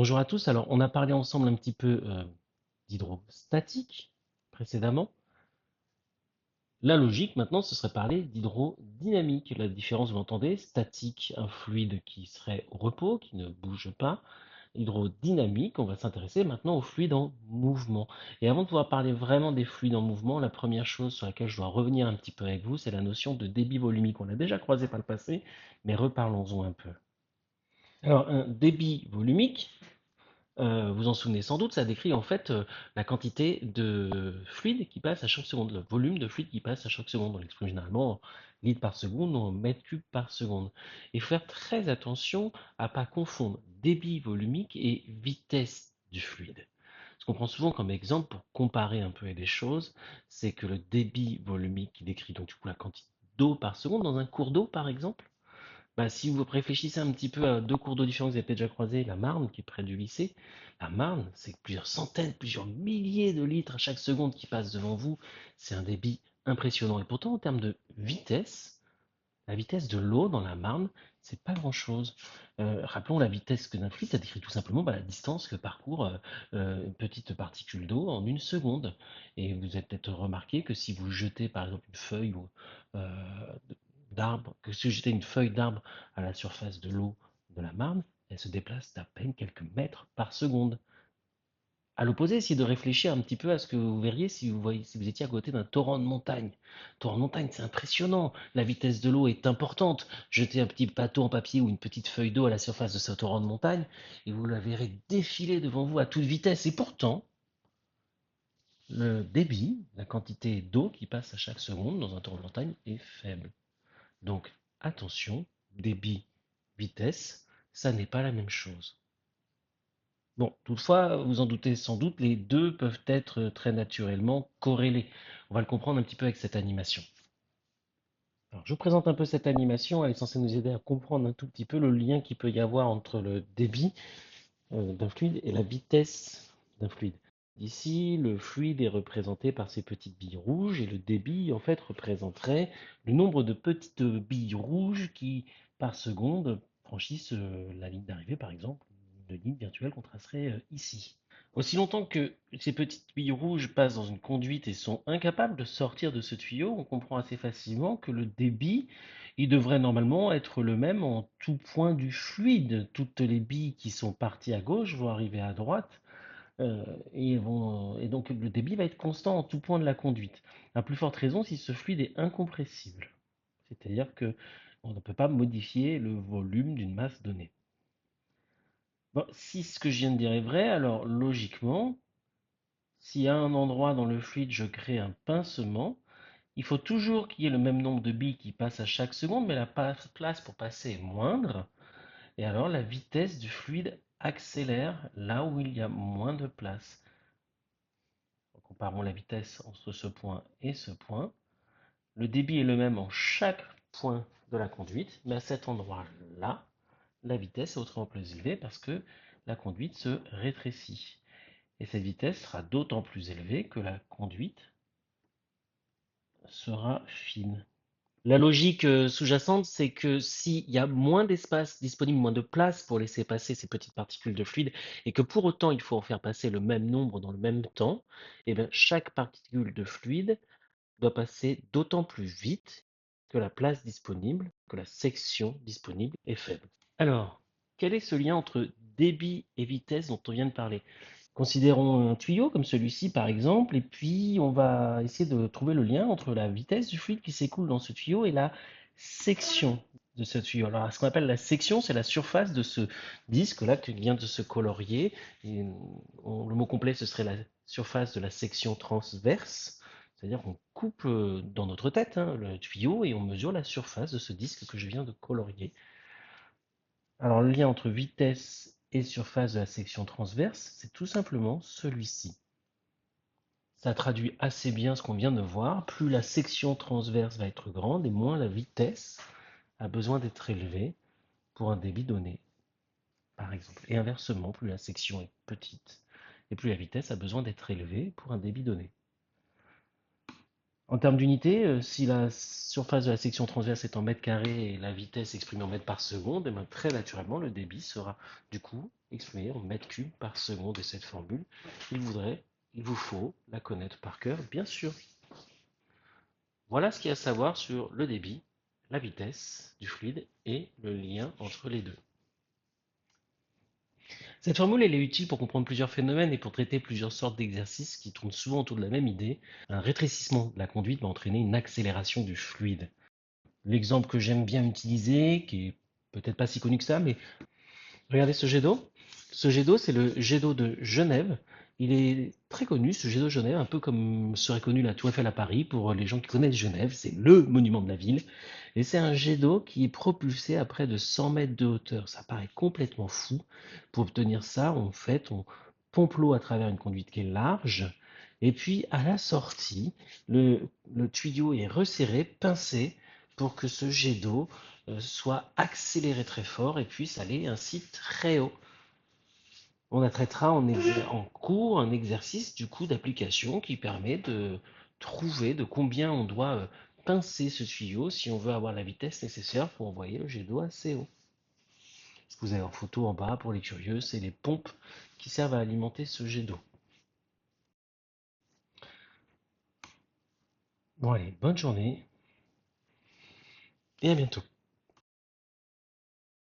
Bonjour à tous. Alors, on a parlé ensemble un petit peu d'hydrostatique précédemment. La logique, maintenant, ce serait parler d'hydrodynamique. La différence, vous l'entendez, statique, un fluide qui serait au repos, qui ne bouge pas. Hydrodynamique, on va s'intéresser maintenant aux fluides en mouvement. Et avant de pouvoir parler vraiment des fluides en mouvement, la première chose sur laquelle je dois revenir un petit peu avec vous, c'est la notion de débit volumique. On l'a déjà croisé par le passé, mais reparlons-en un peu. Alors, un débit volumique, vous en souvenez sans doute, ça décrit en fait la quantité de fluide qui passe à chaque seconde, le volume de fluide qui passe à chaque seconde. On l'exprime généralement en litres par seconde ou en mètres cubes par seconde. Il faut faire très attention à ne pas confondre débit volumique et vitesse du fluide. Ce qu'on prend souvent comme exemple pour comparer un peu les choses, c'est que le débit volumique qui décrit donc du coup la quantité d'eau par seconde dans un cours d'eau par exemple. Bah, si vous réfléchissez un petit peu à deux cours d'eau différents que vous avez peut-être déjà croisés, la Marne, qui est près du lycée, la Marne, c'est plusieurs centaines, plusieurs milliers de litres à chaque seconde qui passent devant vous. C'est un débit impressionnant. Et pourtant, en termes de vitesse, la vitesse de l'eau dans la Marne, c'est pas grand-chose. Rappelons la vitesse que d'un fluide, ça décrit tout simplement la distance que parcourt une petite particule d'eau en une seconde. Et vous avez peut-être remarqué que si vous jetez par exemple une feuille d'arbre, que si vous jetez une feuille d'arbre à la surface de l'eau de la Marne, elle se déplace d'à peine quelques mètres par seconde. À l'opposé, essayez de réfléchir un petit peu à ce que vous verriez si vous étiez à côté d'un torrent de montagne. Torrent de montagne, c'est impressionnant. La vitesse de l'eau est importante. Jetez un petit bateau en papier ou une petite feuille d'eau à la surface de ce torrent de montagne et vous la verrez défiler devant vous à toute vitesse. Et pourtant, le débit, la quantité d'eau qui passe à chaque seconde dans un torrent de montagne est faible. Donc attention, débit, vitesse, ça n'est pas la même chose. Bon, toutefois, vous en doutez sans doute, les deux peuvent être très naturellement corrélés. On va le comprendre un petit peu avec cette animation. Alors, je vous présente un peu cette animation, elle est censée nous aider à comprendre un tout petit peu le lien qu'il peut y avoir entre le débit d'un fluide et la vitesse d'un fluide. Ici, le fluide est représenté par ces petites billes rouges et le débit, en fait, représenterait le nombre de petites billes rouges qui, par seconde, franchissent la ligne d'arrivée, par exemple, une ligne virtuelle qu'on tracerait ici. Aussi longtemps que ces petites billes rouges passent dans une conduite et sont incapables de sortir de ce tuyau, on comprend assez facilement que le débit, il devrait normalement être le même en tout point du fluide. Toutes les billes qui sont parties à gauche vont arriver à droite, et donc le débit va être constant en tout point de la conduite. À plus forte raison si ce fluide est incompressible. C'est-à-dire que on ne peut pas modifier le volume d'une masse donnée. Bon, si ce que je viens de dire est vrai, alors logiquement, si à un endroit dans le fluide je crée un pincement, il faut toujours qu'il y ait le même nombre de billes qui passent à chaque seconde, mais la place pour passer est moindre. Et alors la vitesse du fluide accélère là où il y a moins de place. Comparons la vitesse entre ce point et ce point. Le débit est le même en chaque point de la conduite, mais à cet endroit-là, la vitesse est autrement plus élevée parce que la conduite se rétrécit. Et cette vitesse sera d'autant plus élevée que la conduite sera fine. La logique sous-jacente, c'est que s'il y a moins d'espace disponible, moins de place pour laisser passer ces petites particules de fluide, et que pour autant il faut en faire passer le même nombre dans le même temps, eh bien, chaque particule de fluide doit passer d'autant plus vite que la place disponible, que la section disponible est faible. Alors, quel est ce lien entre débit et vitesse dont on vient de parler? Considérons un tuyau comme celui-ci par exemple, et puis on va essayer de trouver le lien entre la vitesse du fluide qui s'écoule dans ce tuyau et la section de ce tuyau. Alors, ce qu'on appelle la section, c'est la surface de ce disque-là qui vient de se colorier. Et le mot complet, ce serait la surface de la section transverse. C'est-à-dire qu'on coupe dans notre tête le tuyau et on mesure la surface de ce disque que je viens de colorier. Alors, le lien entre vitesse et surface de la section transverse, c'est tout simplement celui-ci. Ça traduit assez bien ce qu'on vient de voir. Plus la section transverse va être grande et moins la vitesse a besoin d'être élevée pour un débit donné, par exemple. Et inversement, plus la section est petite et plus la vitesse a besoin d'être élevée pour un débit donné. En termes d'unité, si la surface de la section transverse est en mètres carrés et la vitesse exprimée en mètres par seconde, eh ben, très naturellement, le débit sera du coup exprimé en mètres cubes par seconde. Et cette formule, il vous faut la connaître par cœur, bien sûr. Voilà ce qu'il y a à savoir sur le débit, la vitesse du fluide et le lien entre les deux. Cette formule elle est utile pour comprendre plusieurs phénomènes et pour traiter plusieurs sortes d'exercices qui tournent souvent autour de la même idée. Un rétrécissement de la conduite va entraîner une accélération du fluide. L'exemple que j'aime bien utiliser, qui est peut-être pas si connu que ça, mais regardez ce jet d'eau. Ce jet d'eau, c'est le jet d'eau de Genève. Il est très connu, ce jet d'eau de Genève, un peu comme serait connue la Tour Eiffel à Paris pour les gens qui connaissent Genève. C'est le monument de la ville. Et c'est un jet d'eau qui est propulsé à près de 100 mètres de hauteur. Ça paraît complètement fou. Pour obtenir ça, en fait, on pompe l'eau à travers une conduite qui est large. Et puis, à la sortie, le tuyau est resserré, pincé, pour que ce jet d'eau soit accéléré très fort et puisse aller ainsi très haut. On traitera en cours un exercice du coup d'application qui permet de trouver de combien on doit pincer ce tuyau si on veut avoir la vitesse nécessaire pour envoyer le jet d'eau assez haut. Ce que vous avez en photo en bas pour les curieux, c'est les pompes qui servent à alimenter ce jet d'eau. Bon allez, bonne journée et à bientôt.